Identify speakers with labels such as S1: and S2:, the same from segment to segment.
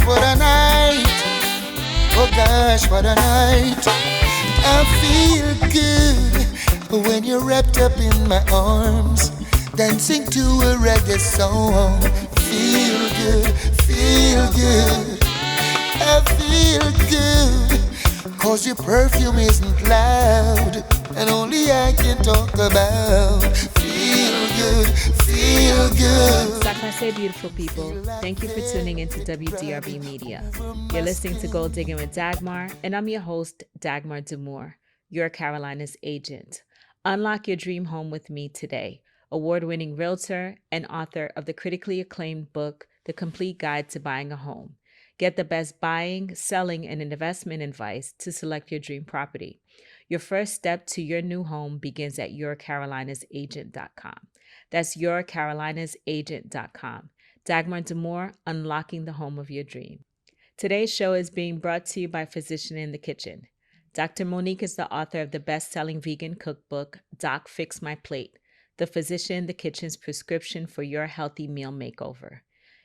S1: What a night. Oh gosh, what a night. I feel good when you're wrapped up in my arms, dancing to a reggae song. Feel good, feel good. I feel good, cause your perfume isn't loud, and only I can talk about. Feel good, feel good.
S2: Dagmar say beautiful people. Thank you for tuning into WDRB Media. You're listening to Goal Diggin with Dagmar, and I'm your host, Dagmar Demore, your Carolina's agent. Unlock your dream home with me today. Award-winning realtor and author of the critically acclaimed book, The Complete Guide to Buying a Home. Get the best buying, selling, and investment advice to select your dream property. Your first step to your new home begins at yourcarolinasagent.com. That's yourcarolinasagent.com. Dagmar Demore, unlocking the home of your dream. Today's show is being brought to you by Physician in the Kitchen. Dr. Monique is the author of the best-selling vegan cookbook, Doc Fix My Plate, the Physician in the Kitchen's prescription for your healthy meal makeover.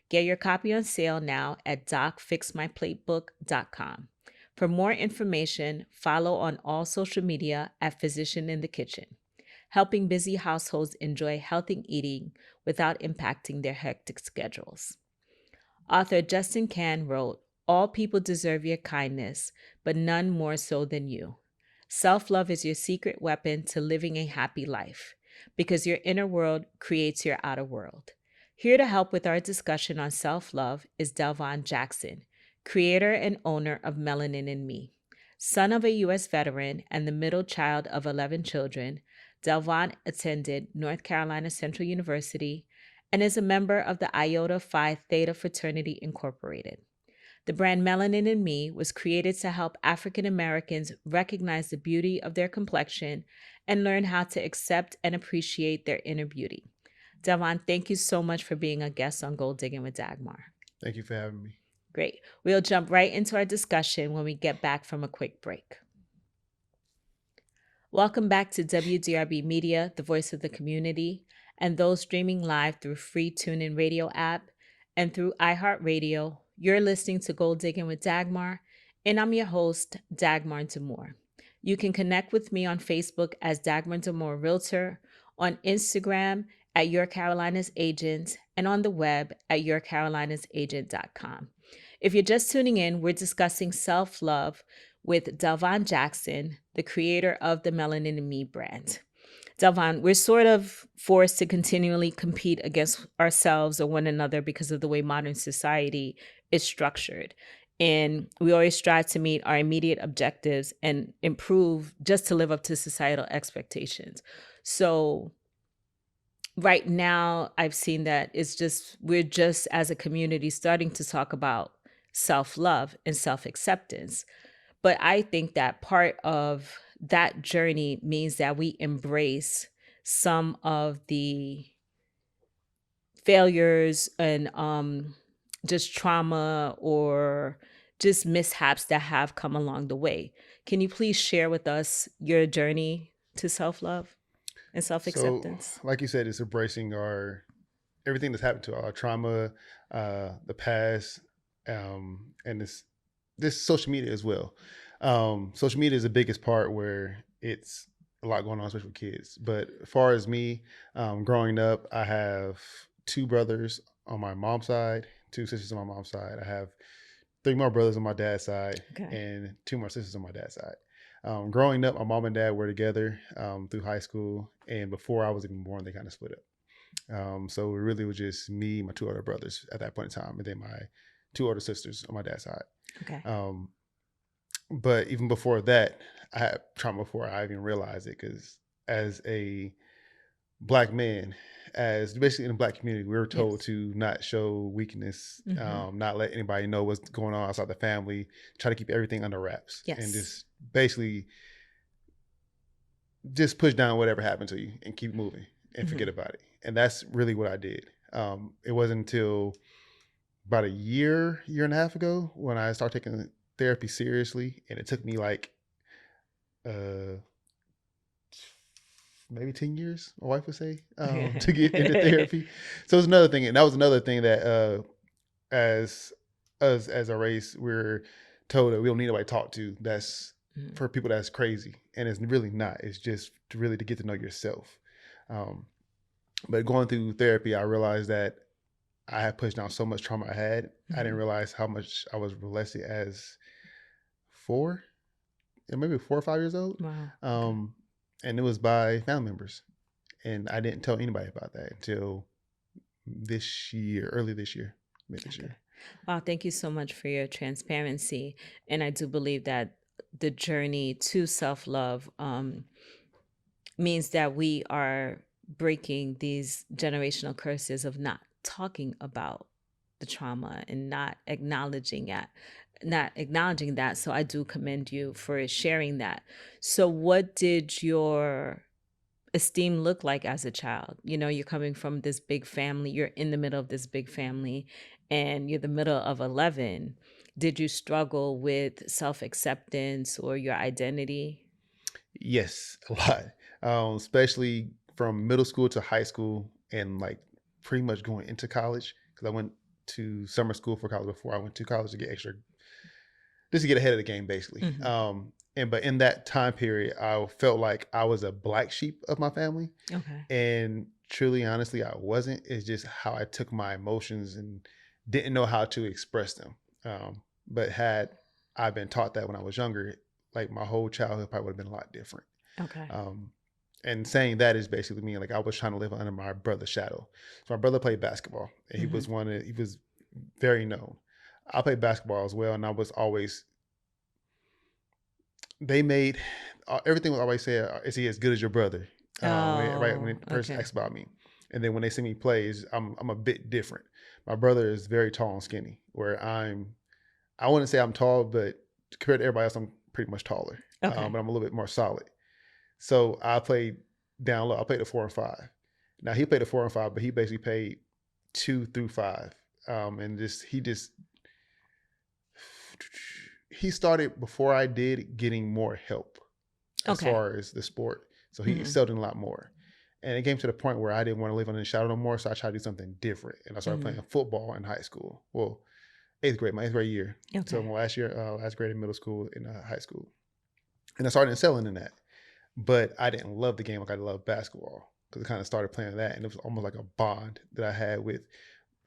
S2: Get your copy on sale now at docfixmyplatebook.com. For more information, follow on all social media at Physician in the Kitchen, helping busy households enjoy healthy eating without impacting their hectic schedules. Author Justin Can wrote, "All people deserve your kindness, but none more so than you. Self-love is your secret weapon to living a happy life, because your inner world creates your outer world." Here to help with our discussion on self-love is Delvon Jackson, creator and owner of Melanin In Me. Son of a U.S. veteran and the middle child of 11 children, Delvon attended North Carolina Central University and is a member of the Iota Phi Theta Fraternity Incorporated. The brand Melanin In Me was created to help African Americans recognize the beauty of their complexion and learn how to accept and appreciate their inner beauty. Delvon, thank you so much for being a guest on Goal Diggin with Dagmar.
S3: Thank you for having me.
S2: Great. We'll jump right into our discussion when we get back from a quick break. Welcome back to WDRB Media, the voice of the community, and those streaming live through free TuneIn Radio app and through iHeartRadio. You're listening to Goal Diggin with Dagmar, and I'm your host, Dagmar Demore. You can connect with me on Facebook as Dagmar Demore Realtor, on Instagram at Your Carolina's Agent, and on the web at yourcarolinasagent.com. If you're just tuning in, we're discussing self-love with Delvon Jackson, the creator of the Melanin In Me brand. Delvon, we're sort of forced to continually compete against ourselves or one another because of the way modern society is structured. And we always strive to meet our immediate objectives and improve just to live up to societal expectations. So right now, I've seen that we're just as a community starting to talk about self-love and self-acceptance. But I think that part of that journey means that we embrace some of the failures and just trauma or just mishaps that have come along the way. Can you please share with us your journey to self-love and self-acceptance?
S3: So, like you said, it's embracing everything that's happened to our trauma, the past, and this social media as well. Social media is the biggest part where it's a lot going on, especially with kids. But as far as me, growing up, I have 2 brothers on my mom's side, 2 sisters on my mom's side. I have 3 more brothers on my dad's side, and 2 more sisters on my dad's side. Growing up, my mom and dad were together through high school, and before I was even born, they kind of split up. So it really was just me, my 2 older brothers at that point in time, and then my 2 older sisters on my dad's side.
S2: Okay.
S3: But even before that, I had trauma before I even realized it, because as a Black man, as basically in the Black community, we were told to not show weakness, not let anybody know what's going on outside the family, try to keep everything under wraps, and just basically just push down whatever happened to you and keep moving and forget about it. And that's really what I did. It wasn't until about a year and a half ago when I started taking therapy seriously, and it took me like maybe 10 years, my wife would say, to get into therapy. So it's another thing. And that was another thing that as us as a race, we're told that we don't need nobody to talk to. That's
S2: Mhm.
S3: for people that's crazy, and it's really not. It's just to get to know yourself. Um, but going through therapy, I realized that I had pushed down so much trauma I had. I didn't
S2: Mhm.
S3: realize how much I was molested as 4, and maybe 4 or 5 years old.
S2: Wow. Okay.
S3: Um, and it was by family members, and I didn't tell anybody about that until this year, early this year, mid this
S2: Okay.
S3: year.
S2: Wow. Thank you so much for your transparency. And I do believe that the journey to self love means that we are breaking these generational curses of not talking about the trauma and not acknowledging that. So I do commend you for sharing that. So what did your esteem look like as a child? You know, you're coming from this big family, you're in the middle of this big family, and you're the middle of 11. Did you struggle with self-acceptance or your identity?
S3: Yes, a lot. Especially from middle school to high school, and like pretty much going into college, because I went to summer school for college before I went to college to get extra, just to get ahead of the game, basically.
S2: Hmm.
S3: And but in that time period, I felt like I was a black sheep of my family,
S2: Okay.
S3: and truly, honestly, I wasn't. It's just how I took my emotions and didn't know how to express them. But had I been taught that when I was younger, like my whole childhood probably would have been a lot different.
S2: Okay.
S3: Um, and saying that is basically me, like I was trying to live under my brother's shadow. So my brother played basketball, and
S2: Hmm.
S3: he was very known. I played basketball as well, and I was always they made everything was always said, "Is he as good as your brother?" When
S2: Oh,
S3: they first
S2: okay.
S3: asked about me, and then when they see me play, I'm a bit different. My brother is very tall and skinny, where I wouldn't say I'm tall, but compared to everybody else, I'm pretty much taller.
S2: Okay.
S3: But I'm a little bit more solid. So I played down low. I played a 4 and 5. Now he played a 4 and 5, but he basically played 2 through 5. And just he started before I did getting more help as
S2: Okay.
S3: far as the sport. So he
S2: Hmm.
S3: excelled in a lot more. And it came to the point where I didn't want to live under the shadow no more. So I tried to do something different. And I started
S2: Hmm.
S3: playing football in high school. Well, eighth grade, my eighth grade year. So
S2: Okay.
S3: my last grade in middle school and high school. And I started excelling in that. But I didn't love the game like I love basketball, because I kind of started playing that. And it was almost like a bond that I had with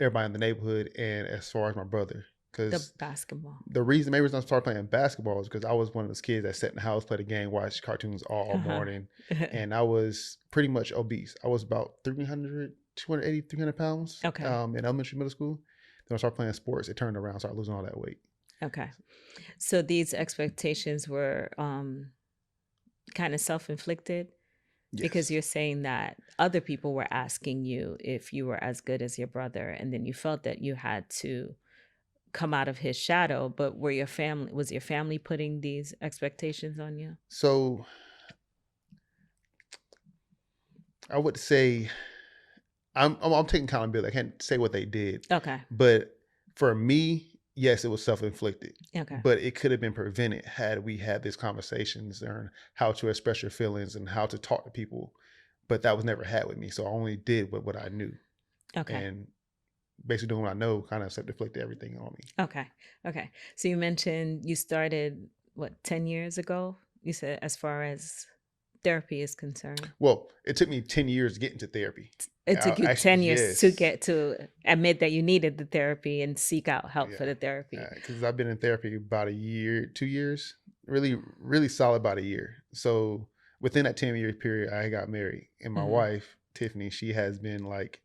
S3: everybody in the neighborhood and as far as my brother.
S2: The
S3: Because
S2: basketball.
S3: maybe reason I started playing basketball is because I was one of those kids that sat in the house, played a game, watched cartoons all
S2: Uh-huh.
S3: morning, and I was pretty much obese. I was about 300 pounds
S2: Okay.
S3: in elementary, middle school. Then I started playing sports. It turned around, started losing all that weight.
S2: Okay. So these expectations were kind of self-inflicted because
S3: Yes.
S2: you're saying that other people were asking you if you were as good as your brother, and then you felt that you had to come out of his shadow, but was your family putting these expectations on you?
S3: So I would say I'm taking accountability. I can't say what they did,
S2: Okay.
S3: but for me, yes, it was self inflicted.
S2: Okay.
S3: But it could have been prevented had we had these conversations and how to express your feelings and how to talk to people. But that was never had with me, so I only did what I knew,
S2: Okay.
S3: and basically doing what I know kind of self inflicted everything on me.
S2: Okay. Okay. So you mentioned you started what, 10 years ago? You said as far as therapy is concerned.
S3: Well, it took me 10 years to get into therapy.
S2: It took you
S3: Actually,
S2: 10 years to
S3: yes,
S2: get to admit that you needed the therapy and seek out help for
S3: yeah,
S2: the therapy.
S3: because I've been in therapy about a year, 2 years, really solid about a year. So within that 10 year period, I got married, and my
S2: Hmm.
S3: wife Tiffany, she has been like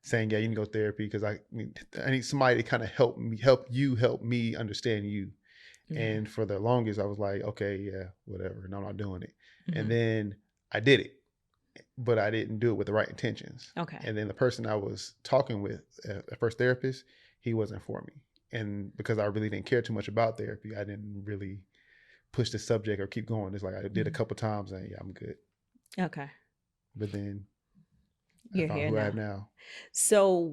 S3: saying, "Yeah, you need to go to therapy because I need somebody to kind of help me understand you."
S2: Yeah.
S3: And for the longest, I was like, "Okay, yeah, whatever. No, I'm not doing it." And
S2: Hmm.
S3: then I did it, but I didn't do it with the right intentions.
S2: Okay.
S3: And then the person I was talking with, the first therapist, he wasn't for me. And because I really didn't care too much about therapy, I didn't really push the subject or keep going. It's like I did a
S2: Mhm.
S3: couple times and yeah, I'm good.
S2: Okay.
S3: But then I
S2: You're
S3: found
S2: here
S3: who I am
S2: now.
S3: now.
S2: So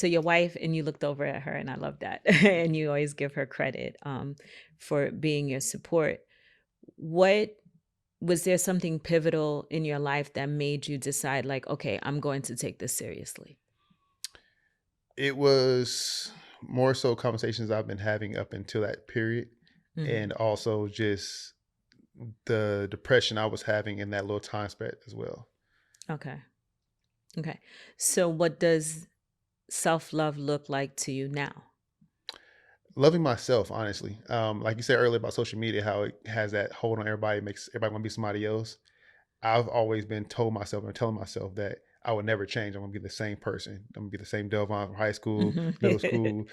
S2: your wife, and you looked over at her, and I love that. And you always give her credit for being your support. What was there something pivotal in your life that made you decide, like, okay, I'm going to take this seriously?
S3: It was more so conversations I've been having up until that period,
S2: Mm-hmm.
S3: and also just the depression I was having in that little time span as well.
S2: Okay. Okay. So, what does self love look like to you now?
S3: Loving myself, honestly. Like you said earlier about social media, how it has that hold on everybody, makes everybody want to be somebody else. I've always been told myself and telling myself that I would never change. I'm gonna be the same person. I'm gonna be the same Delvon from high school, middle
S2: Mm-hmm.
S3: school,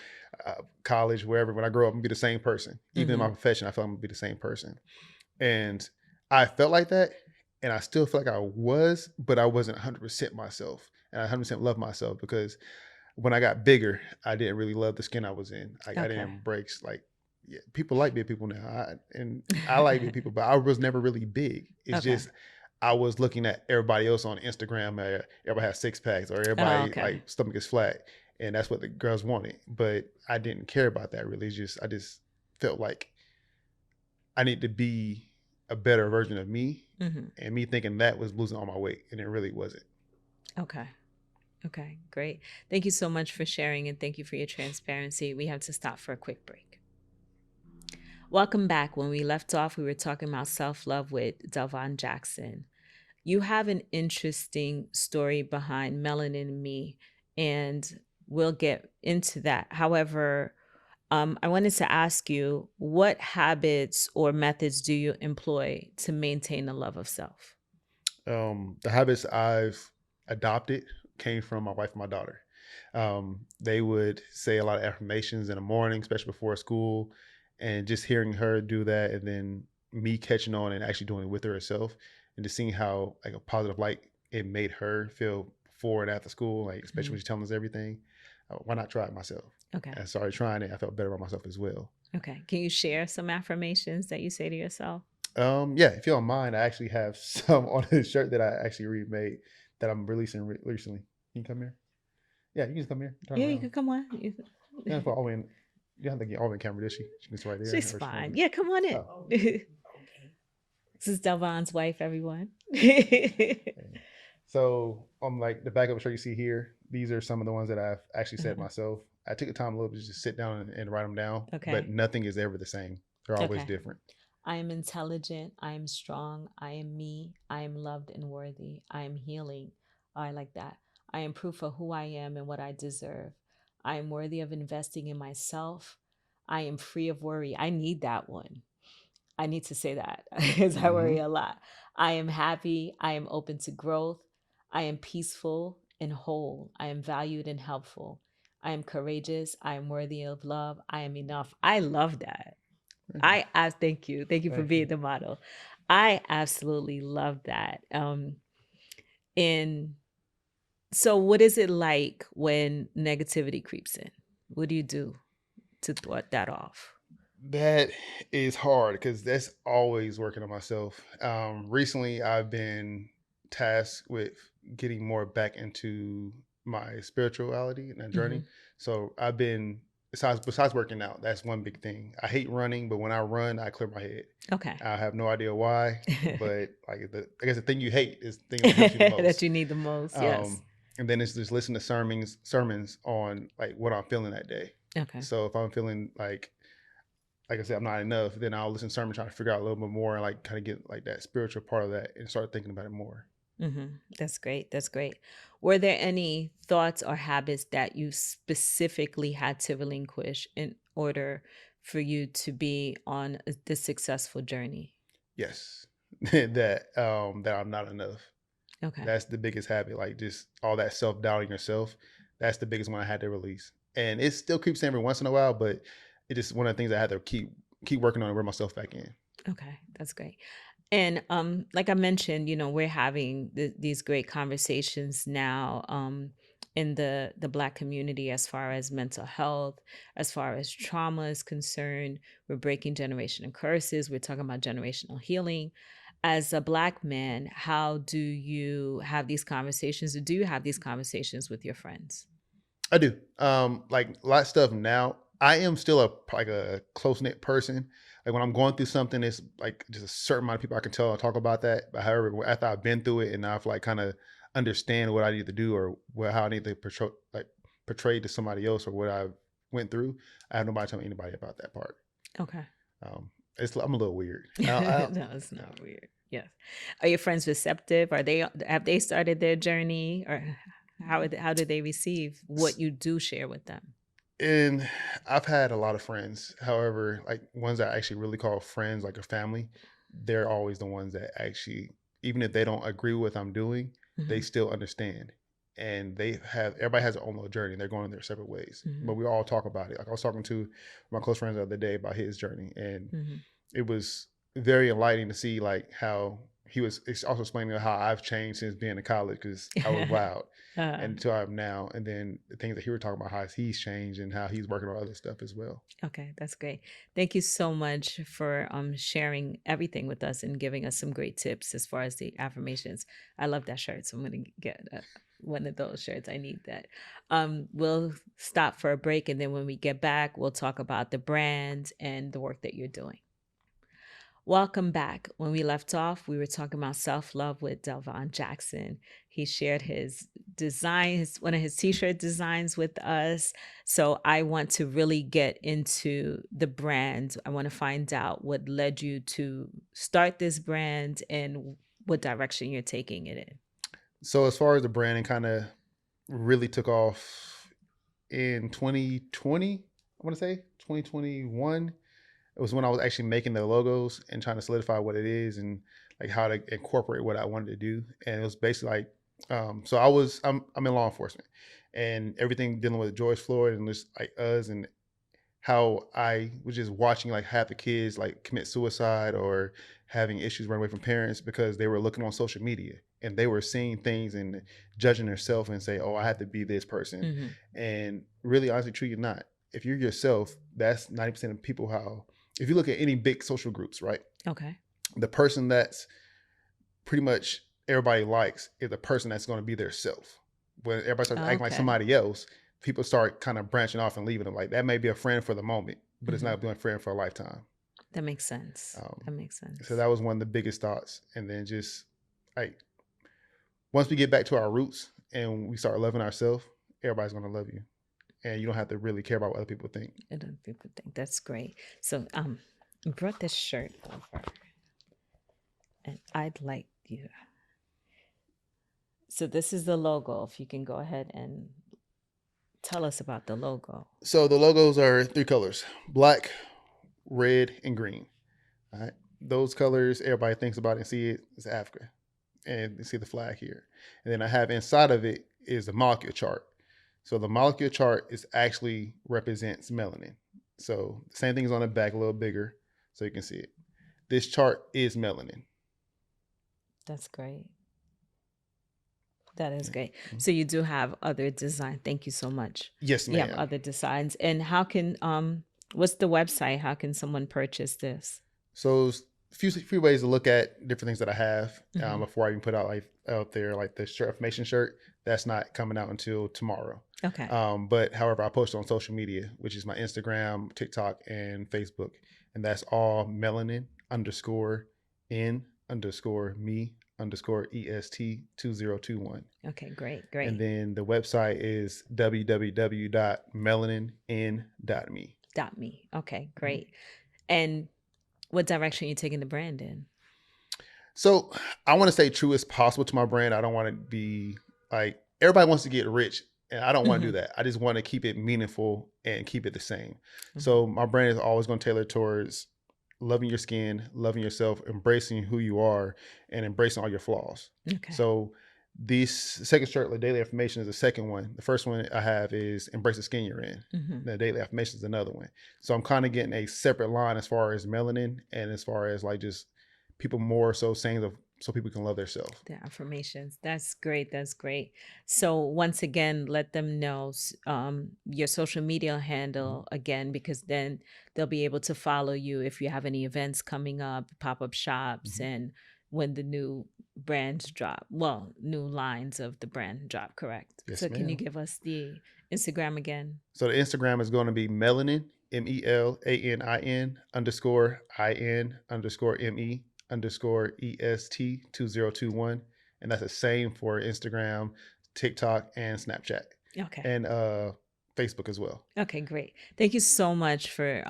S3: college, wherever. When I grow up, I'm gonna be the same person. Even in
S2: Mm-hmm.
S3: my profession, I feel I'm gonna be the same person. And I felt like that, and I still feel like I was, but I wasn't 100% myself, and I 100% love myself because when I got bigger, I didn't really love the skin I was in. Like I didn't
S2: Okay.
S3: embrace like yeah, people like big people now, and I like big people, but I was never really big. It's
S2: Okay.
S3: just I was looking at everybody else on Instagram. Everybody has six packs, or
S2: Oh,
S3: everybody
S2: okay.
S3: like stomach is flat, and that's what the girls wanted. But I didn't care about that really. It's just I just felt like I need to be a better version of me,
S2: Mm-hmm.
S3: and me thinking that was losing all my weight, and it really wasn't.
S2: Okay. Okay. Great. Thank you so much for sharing and thank you for your transparency. We have to stop for a quick break. Welcome back. When we left off, we were talking about self love with Delvon Jackson. You have an interesting story behind Melanin in Me, and we'll get into that. However, I wanted to ask you, what habits or methods do you employ to maintain the love of self?
S3: The habits I've adopted came from my wife and my daughter. They would say a lot of affirmations in the morning, especially before school, and just hearing her do that, and then me catching on and actually doing it with her herself, and just seeing how like a positive light it made her feel before and after school, like especially
S2: Mhm.
S3: when she's telling us everything. Why not try it myself?
S2: Okay.
S3: And I started trying it. I felt better about myself as well.
S2: Okay. Can you share some affirmations that you say to yourself?
S3: Yeah, if you don't mind, I actually have some on this shirt that I actually remade that I'm releasing recently. Can you come here? Yeah, you can just come here. Turn
S2: Yeah, you
S3: around.
S2: could come on.
S3: You don't have to put all the way in. You don't have to get all the way in camera, does she? She can sit right there,
S2: She's
S3: or she want to
S2: fine.
S3: be.
S2: Yeah, come on in.
S3: Oh,
S2: This is Delvon's wife, everyone.
S3: okay. So on like the back of the shirt you see here, these are some of the ones that I've actually said myself. I took the time a little bit to just sit down and write them down, but
S2: Okay.
S3: nothing is ever the same. They're always
S2: Okay.
S3: different.
S2: I am intelligent. I am strong. I am me. I am loved and worthy. I am healing. I like that. I am proof of who I am and what I deserve. I am worthy of investing in myself. I am free of worry. I need that one. I need to say that because I
S3: Mm-hmm.
S2: worry a lot. I am happy. I am open to growth. I am peaceful and whole. I am valued and helpful. I am courageous. I am worthy of love. I am enough. I love that.
S3: Thank you.
S2: Thank you. Thank you for
S3: Thank you.
S2: being the model. I absolutely love that. And so what is it like when negativity creeps in? What do you do to thwart that off?
S3: That is hard because that's always working on myself. Recently, I've been tasked with getting more back into my spirituality and that
S2: Hmm.
S3: journey. So I've been besides working out, that's one big thing. I hate running, but when I run, I clear my head.
S2: Okay.
S3: I have no idea why, but like I guess the thing you hate is the thing that helps you the
S2: That
S3: most.
S2: you need the most. Yes.
S3: Um, and then it's just listen to sermons on like what I'm feeling that day.
S2: Okay.
S3: So if I'm feeling like I said, I'm not enough, then I'll listen to sermon, try to figure out a little bit more and like kind of get like that spiritual part of that and start thinking about it more.
S2: That's great. That's great. Were there any thoughts or habits that you specifically had to relinquish in order for you to be on this successful journey?
S3: Yes. That I'm not enough.
S2: Okay.
S3: That's the biggest habit. Like just all that self doubting yourself. That's the biggest one I had to release. And it still creeps in every once in a while, but it is one of the things I had to keep working on and bring myself back in.
S2: Okay, that's great. And like I mentioned, we're having these great conversations now in the Black community as far as mental health, as far as trauma is concerned. We're breaking generational curses. We're talking about generational healing. As a Black man, how do you have these conversations, or do you have these conversations with your friends?
S3: I do. Like a lot of stuff now. I am still a close knit person. Like when I'm going through something, it's like just a certain amount of people I can tell and talk about that. But however, after I've been through it and I've like kind of understand what I need to do or how I need to portray to somebody else or what I've went through. I have nobody telling anybody about that part.
S2: Okay.
S3: I'm a little weird.
S2: No, it's not weird. Yes. Are your friends receptive? Have they started their journey, or how do they receive what you do share with them?
S3: And I've had a lot of friends. However, like ones that I actually really call friends, like a family, they're always the ones that actually, even if they don't agree with what I'm doing, they
S2: Mhm.
S3: still understand. And everybody has their own little journey. They're going in their separate ways, but
S2: Mhm.
S3: we all talk about it. Like I was talking to my close friends the other day about his journey, and
S2: Mhm.
S3: it was very enlightening to see like how it's also explaining how I've changed since being in college, because I was wild
S2: Uh,
S3: and to I am now, and then the things that he was talking about, how he's changed and how he's working on other stuff as well.
S2: okay, that's great. Thank you so much for sharing everything with us and giving us some great tips as far as the affirmations. I love that shirt, so I'm gonna get one of those shirts. I need that. We'll stop for a break, and then when we get back, we'll talk about the brand and the work that you're doing. Welcome back. When we left off, we were talking about self-love with Delvon Jackson. He shared his designs, one of his t-shirt designs with us. So I want to really get into the brand. I want to find out what led you to start this brand and what direction you're taking it in.
S3: So as far as the branding kind of really took off in 2020, I want to say 2021. It was when I was actually making the logos and trying to solidify what it is and like how to incorporate what I wanted to do. And it was basically like, so I'm in law enforcement, and everything dealing with George Floyd and just like us, and how I was just watching like half the kids like commit suicide or having issues run away from parents because they were looking on social media and they were seeing things and judging themselves and say, oh, I have to be this person.
S2: Mhm.
S3: And really, honestly, true, you're not. If you're yourself, that's 90% of people. How, if you look at any big social groups, right?
S2: Okay.
S3: The person that's pretty much everybody likes is the person that's going to be their self. When everybody starts acting like
S2: Okay.
S3: somebody else, people start kind of branching off and leaving them. Like that may be a friend for the moment, but it's
S2: Mhm.
S3: not being a friend for a lifetime.
S2: That makes sense.
S3: Um,
S2: That makes
S3: so
S2: sense.
S3: that was one of the biggest thoughts. And then just like once we get back to our roots and we start loving ourselves, everybody's going to love you, and you don't have to really care about what other people think.
S2: And other people think that's great. So I brought this shirt over, and I'd like you. So this is the logo. If you can go ahead and tell us about the logo.
S3: So the logos are three colors: black, red, and green. All right. Those colors, everybody thinks about it and see it as Africa. And you see the flag here. And then I have inside of it is the molecule chart. So the molecule chart is actually represents melanin. So the same thing is on the back, a little bigger, so you can see it. This chart is melanin.
S2: That's great. That is
S3: Yeah.
S2: great.
S3: Mm-hmm.
S2: So you do have other design. Thank you so much.
S3: Yes,
S2: You have
S3: ma'am.
S2: other designs. And how can what's the website? How can someone purchase this?
S3: So few ways to look at different things that I have
S2: Mhm.
S3: before I even put out there like the shirt information shirt. That's not coming out until tomorrow.
S2: Okay.
S3: But however, I post on social media, which is my Instagram, TikTok, and Facebook, and that's all melanin underscore in underscore me underscore est 2021.
S2: Okay, great,
S3: And
S2: great.
S3: then the website is www.melanin.in.me.
S2: .me. Okay, great. And what direction are you taking the brand in?
S3: So I want to stay true as possible to my brand. I don't want to be like everybody wants to get rich, and I don't want to do
S2: Mhm.
S3: that. I just want to keep it meaningful and keep it the same.
S2: Mhm.
S3: So my brand is always going to tailor towards loving your skin, loving yourself, embracing who you are, and embracing all your flaws.
S2: Okay.
S3: So this second shirt, the daily affirmation, is the second one. The first one I have is embrace the skin you're in.
S2: Mhm.
S3: The daily affirmation is another one. So I'm kind of getting a separate line as far as melanin and as far as like just people more so saying of so people can love themselves.
S2: The affirmations. That's great. That's great. So once again, let them know your social media handle again, because then they'll be able to follow you if you have any events coming up, pop-up shops, and when the new brands drop. Well, new lines of the brand drop, correct?
S3: Yes,
S2: So can you
S3: ma'am.
S2: give us the Instagram again?
S3: So the Instagram is going to be melanin, MELANIN underscore IN underscore ME underscore EST 2021. And that's the same for Instagram, TikTok, and Snapchat.
S2: Okay.
S3: And Facebook as well.
S2: Okay, great. Thank you so much for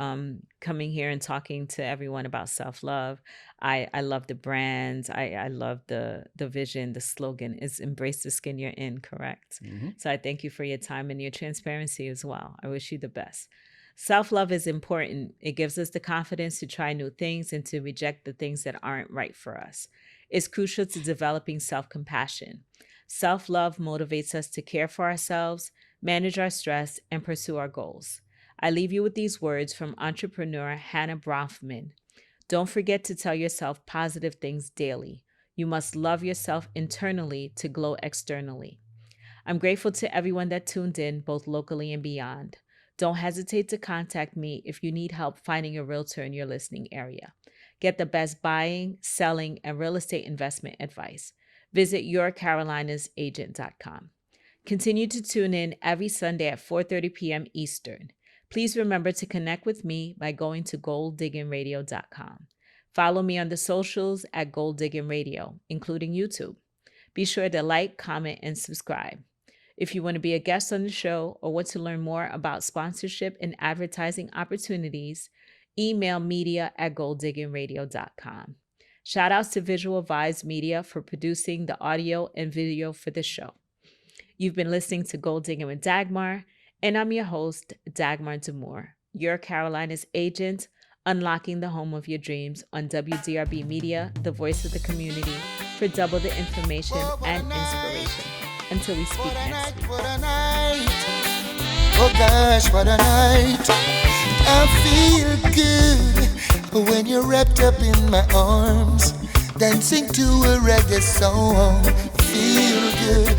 S2: coming here and talking to everyone about self-love. I love the brands. I love the vision. The slogan is embrace the skin you're in, correct? So I thank you for your time and your transparency as well. I wish you the best. Self-love is important. It gives us the confidence to try new things and to reject the things that aren't right for us. It's crucial to developing self-compassion. Self-love motivates us to care for ourselves, manage our stress, and pursue our goals. I leave you with these words from entrepreneur Hannah Bronfman. Don't forget to tell yourself positive things daily. You must love yourself internally to glow externally. I'm grateful to everyone that tuned in, both locally and beyond. Don't hesitate to contact me if you need help finding a realtor in your listening area. Get the best buying, selling, and real estate investment advice. Visit yourcarolinasagent.com. Continue to tune in every Sunday at 4:30 p.m. Eastern. Please remember to connect with me by going to goaldigginradio.com. Follow me on the socials at Goal Diggin Radio, including YouTube. Be sure to like, comment, and subscribe. If you want to be a guest on the show or want to learn more about sponsorship and advertising opportunities, email media@goaldigginradio.com. Shout outs to Visual Vibes Media for producing the audio and video for the show. You've been listening to Goal Diggin with Dagmar, and I'm your host, Dagmar D'Amour, your Carolina's agent, unlocking the home of your dreams on WDRB Media, the voice of the community, for double the information and inspiration. Until we speak next week.
S1: What a night. Oh gosh, what a night. I feel good when you're wrapped up in my arms, dancing to a reggae song. Feel good